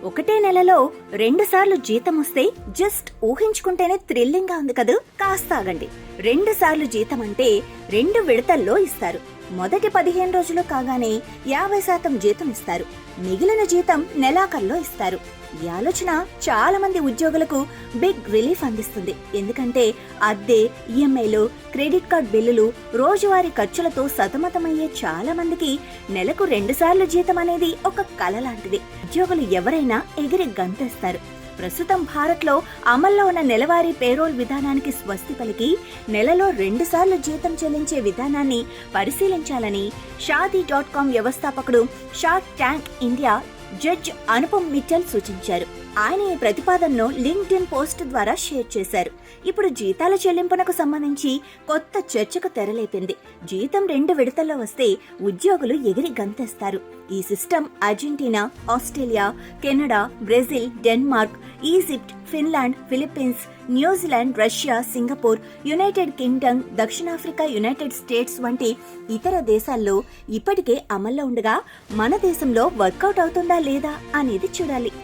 ఒకటే నెలలో 2 సార్లు జీతం వస్తే జస్ట్ ఊహించుకుంటేనే థ్రిల్లింగ్ గా ఉంది కదూ. కాస్త ఆగండి. 2 సార్లు జీతం అంటే 2 విడతల్లో ఇస్తారు. మొదటి 15 రోజులు కాగానే 50% జీతం ఇస్తారు. మిగిలిన జీతం నెలాఖరులో ఇస్తారు. ఈ ఆలోచన చాలా మంది ఉద్యోగులకు బిగ్ రిలీఫ్ అందిస్తుంది. ఎందుకంటే అద్దె, ఈఎంఐలు, క్రెడిట్ కార్డ్ బిల్లులు, రోజువారీ ఖర్చులతో సతమతమయ్యే చాలా మందికి నెలకు 2 సార్లు జీతం అనేది ఒక కల లాంటిది. ఉద్యోగులు ఎవరైనా ఎగిరి గంతేస్తారు. ప్రస్తుతం భారత్లో అమల్లో ఉన్న నెలవారీ పేరోల్ విధానానికి స్వస్తి పలికి నెలలో 2 సార్లు జీతం చెల్లించే విధానాన్ని పరిశీలించాలని Shaadi.com వ్యవస్థాపకుడు shark tank India judge Anupam Mittal సూచించారు. ఆయన ఈ ప్రతిపాదనను లింక్డ్ఇన్ పోస్ట్ ద్వారా షేర్ చేశారు. ఇప్పుడు జీతాల చెల్లింపునకు సంబంధించి కొత్త చర్చకు తెరలేపింది. జీతం 2 విడతల్లో వస్తే ఉద్యోగులు ఎగిరి గంతేస్తారు. ఈ system Argentina, Australia, Canada, Brazil, Denmark, Egypt, Finland, Philippines, New Zealand, Russia, Singapore, United Kingdom, దక్షిణాఫ్రికా, యునైటెడ్ స్టేట్స్ వంటి ఇతర దేశాల్లో ఇప్పటికే అమల్లో ఉండగా మన దేశంలో వర్కౌట్ అవుతుందా లేదా అనేది చూడాలి.